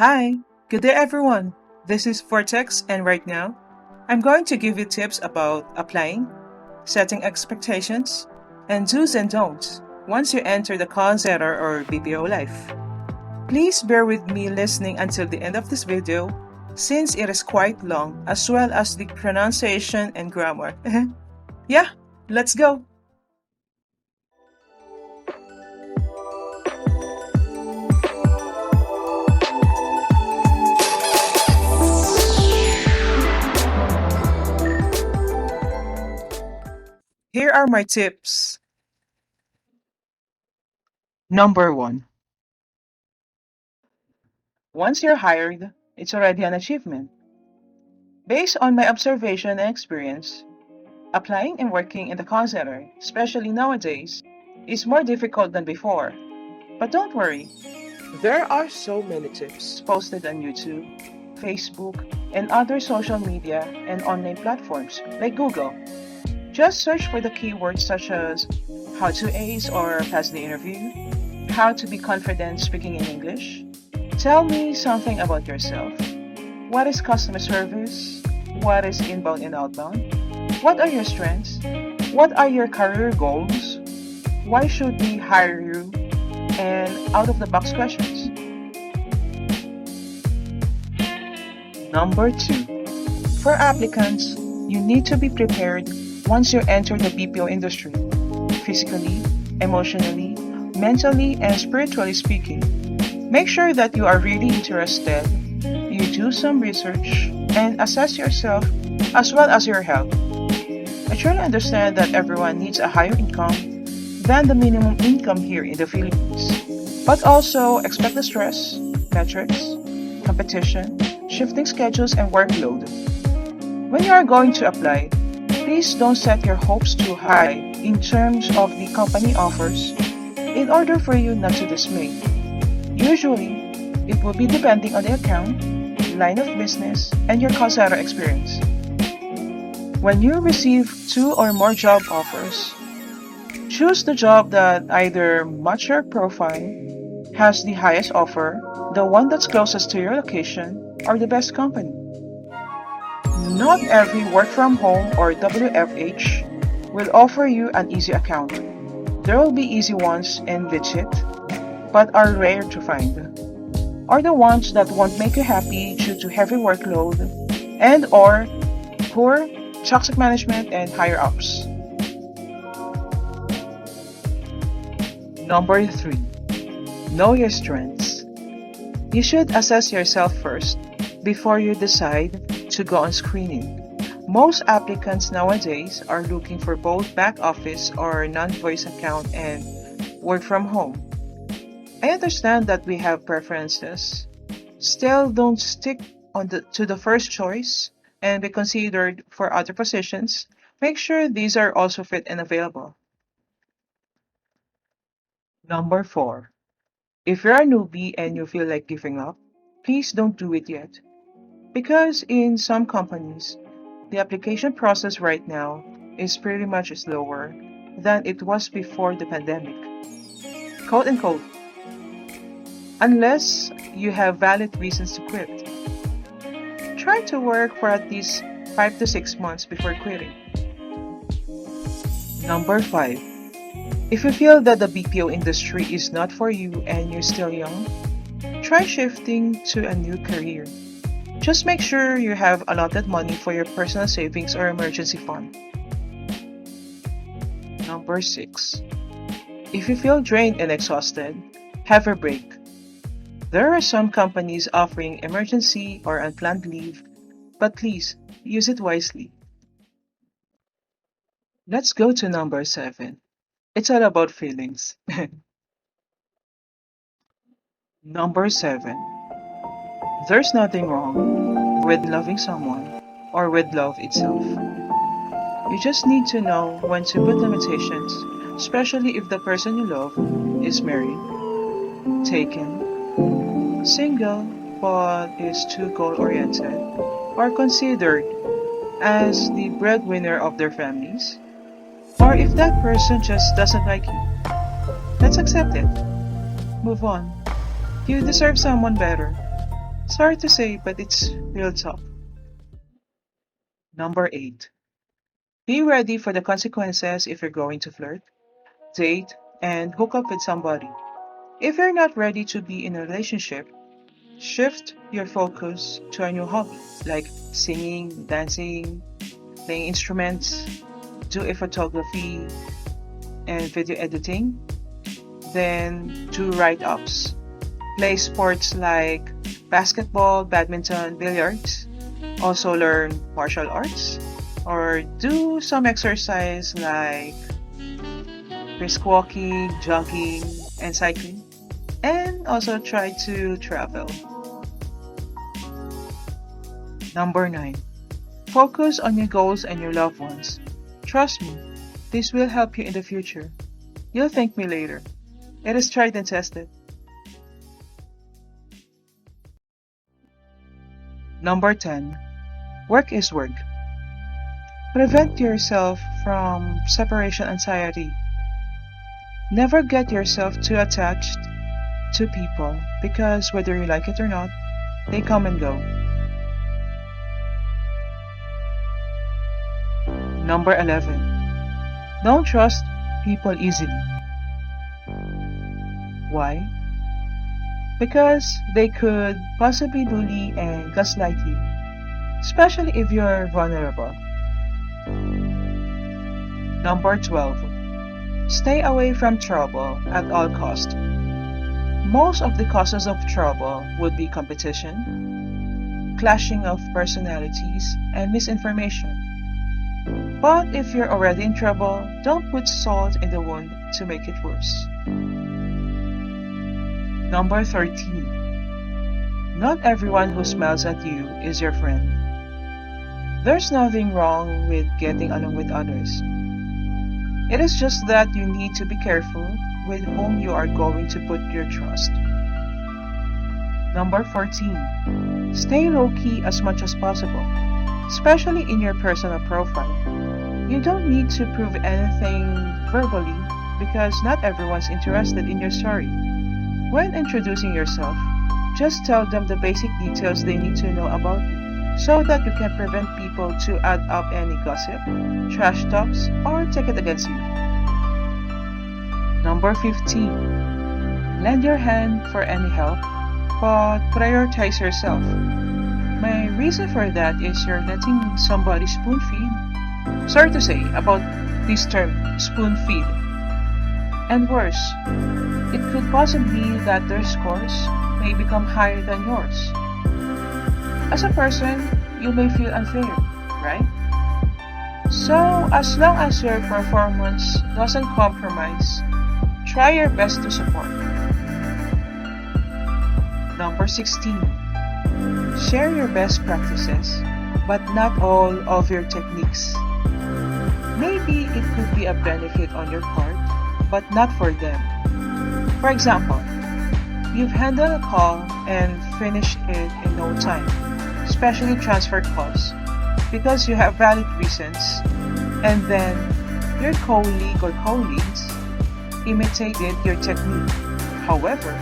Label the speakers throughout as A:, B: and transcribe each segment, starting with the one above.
A: Hi, good day everyone. This is Vortex, and right now, I'm going to give you tips about applying, setting expectations, and do's and don'ts once you enter the call center or BPO life. Please bear with me listening until the end of this video since it is quite long as well as the pronunciation and grammar. Yeah, let's go. Here are my tips. Number one, once you're hired, it's already an achievement. Based on my observation and experience, applying and working in the call center, especially nowadays, is more difficult than before. But don't worry, there are so many tips posted on YouTube, Facebook, and other social media and online platforms like Google. Just search for the keywords such as how to ace or pass the interview, how to be confident speaking in English. Tell me something about yourself. What is customer service? What is inbound and outbound? What are your strengths? What are your career goals? Why should we hire you? And out of the box questions. Number two, for applicants, you need to be prepared once you enter the BPO industry, physically, emotionally, mentally, and spiritually speaking. Make sure that you are really interested, you do some research, and assess yourself as well as your health. I truly understand that everyone needs a higher income than the minimum income here in the Philippines. But also expect the stress, metrics, competition, shifting schedules, and workload. When you are going to apply, please don't set your hopes too high in terms of the company offers in order for you not to dismay. Usually, it will be depending on the account, line of business, and your call center experience. When you receive two or more job offers, choose the job that either match your profile, has the highest offer, the one that's closest to your location, or the best company. Not every work from home or WFH will offer you an easy account. There will be easy ones and legit, but are rare to find. Or the ones that won't make you happy due to heavy workload and or poor toxic management and higher ups. Number three, know your strengths. You should assess yourself first before you decide to go on screening. Most applicants nowadays are looking for both back office or non-voice account and work from home. I understand that we have preferences. Still, don't stick to the first choice and be considered for other positions. Make sure these are also fit and available. Number four, if you're a newbie and you feel like giving up, please don't do it yet. Because in some companies, the application process right now is pretty much slower than it was before the pandemic. Quote unquote, unless you have valid reasons to quit. Try to work for at least 5 to 6 months before quitting. Number 5. If you feel that the BPO industry is not for you and you're still young, try shifting to a new career. Just make sure you have allotted money for your personal savings or emergency fund. Number 6. If you feel drained and exhausted, have a break. There are some companies offering emergency or unplanned leave, but please use it wisely. Let's go to number 7. It's all about feelings. Number 7. There's nothing wrong with loving someone or with love itself. You just need to know when to put limitations, especially if the person you love is married, taken, single but is too goal-oriented, or considered as the breadwinner of their families, or if that person just doesn't like you. Let's accept it. Move on. You deserve someone better. Sorry to say, but it's real talk. Number 8. Be ready for the consequences if you're going to flirt, date, and hook up with somebody. If you're not ready to be in a relationship, shift your focus to a new hobby like singing, dancing, playing instruments, do a photography and video editing, then do write ups, play sports like basketball, badminton, billiards, also learn martial arts, or do some exercise like brisk walking, jogging, and cycling, and also try to travel. Number 9. Focus on your goals and your loved ones. Trust me, this will help you in the future. You'll thank me later. It is tried and tested. Number 10. Work is work. Prevent yourself from separation anxiety. Never get yourself too attached to people because whether you like it or not, they come and go. Number 11. Don't trust people easily. Why? Because they could possibly bully and gaslight you, especially if you're vulnerable. Number 12. Stay away from trouble at all cost. Most of the causes of trouble would be competition, clashing of personalities, and misinformation. But if you're already in trouble, don't put salt in the wound to make it worse. Number 13. Not everyone who smiles at you is your friend. There's nothing wrong with getting along with others. It is just that you need to be careful with whom you are going to put your trust. Number 14. Stay low-key as much as possible, especially in your personal profile. You don't need to prove anything verbally because not everyone's interested in your story. When introducing yourself, just tell them the basic details they need to know about you so that you can prevent people to add up any gossip, trash talks, or take it against you. Number 15. Lend your hand for any help, but prioritize yourself. My reason for that is you're letting somebody spoon feed. Sorry to say about this term, spoon feed. And worse, it could possibly be that their scores may become higher than yours. As a person, you may feel unfair, right? So, as long as your performance doesn't compromise, try your best to support. Number 16. Share your best practices, but not all of your techniques. Maybe it could be a benefit on your part, but not for them. For example, you've handled a call and finished it in no time, especially transfer calls, because you have valid reasons, and then your colleague or colleagues imitated your technique. However,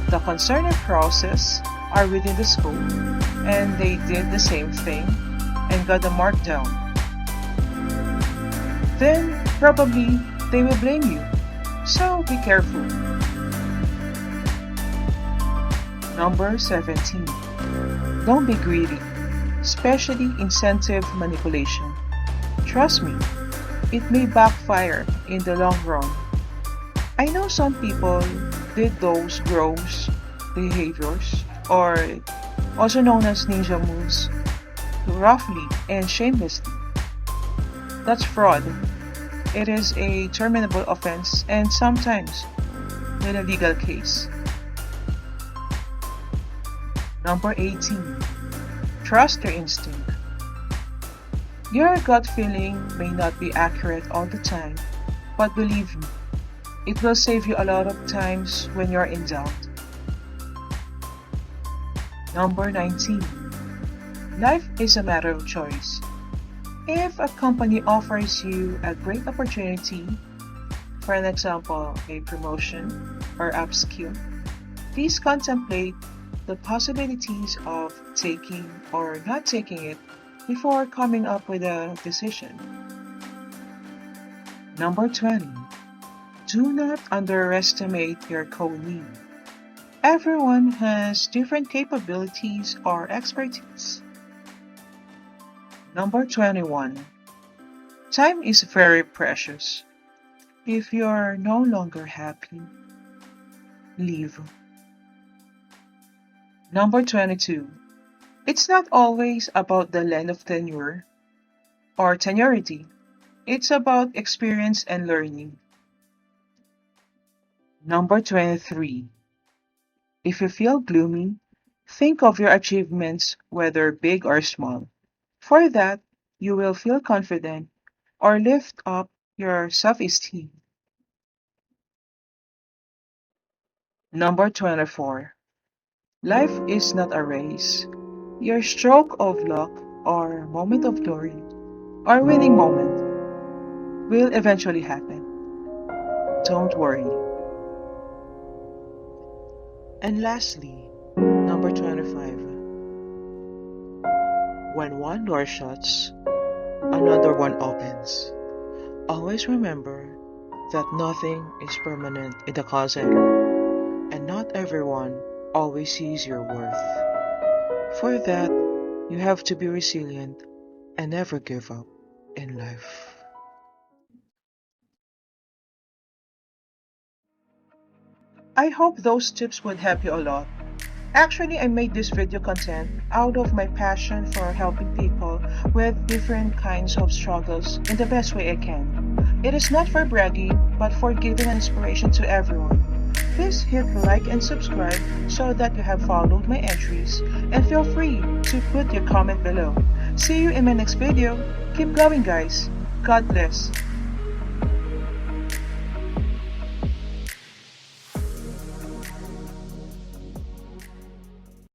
A: the concerned process are within the scope, and they did the same thing and got the mark down. Then probably they will blame you. So be careful. Number 17. Don't be greedy, especially incentive manipulation. Trust me, it may backfire in the long run. I know some people did those gross behaviors, or also known as ninja moves, roughly and shamelessly. That's fraud. It is a terminable offense and sometimes with a legal case. Number 18. Trust your instinct. Your gut feeling may not be accurate all the time, but believe me, it will save you a lot of times when you're in doubt. Number 19. Life is a matter of choice. If a company offers you a great opportunity, for an example, a promotion or upskill, please contemplate the possibilities of taking or not taking it before coming up with a decision. Number 20. Do not underestimate your colleague. Everyone has different capabilities or expertise. Number 21. Time is very precious. If you're no longer happy, leave. Number 22. It's not always about the length of tenure or tenuity. It's about experience and learning. Number 23. If you feel gloomy, think of your achievements, whether big or small. For that, you will feel confident or lift up your self-esteem. Number 24. Life is not a race. Your stroke of luck or moment of glory or winning moment will eventually happen. Don't worry. And lastly, number 25. When one door shuts, another one opens. Always remember that nothing is permanent in the call center, and not everyone always sees your worth. For that, you have to be resilient and never give up in life. I hope those tips would help you a lot. Actually, I made this video content out of my passion for helping people with different kinds of struggles in the best way I can. It is not for bragging, but for giving an inspiration to everyone. Please hit like and subscribe so that you have followed my entries, and feel free to put your comment below. See you in my next video. Keep going, guys. God bless.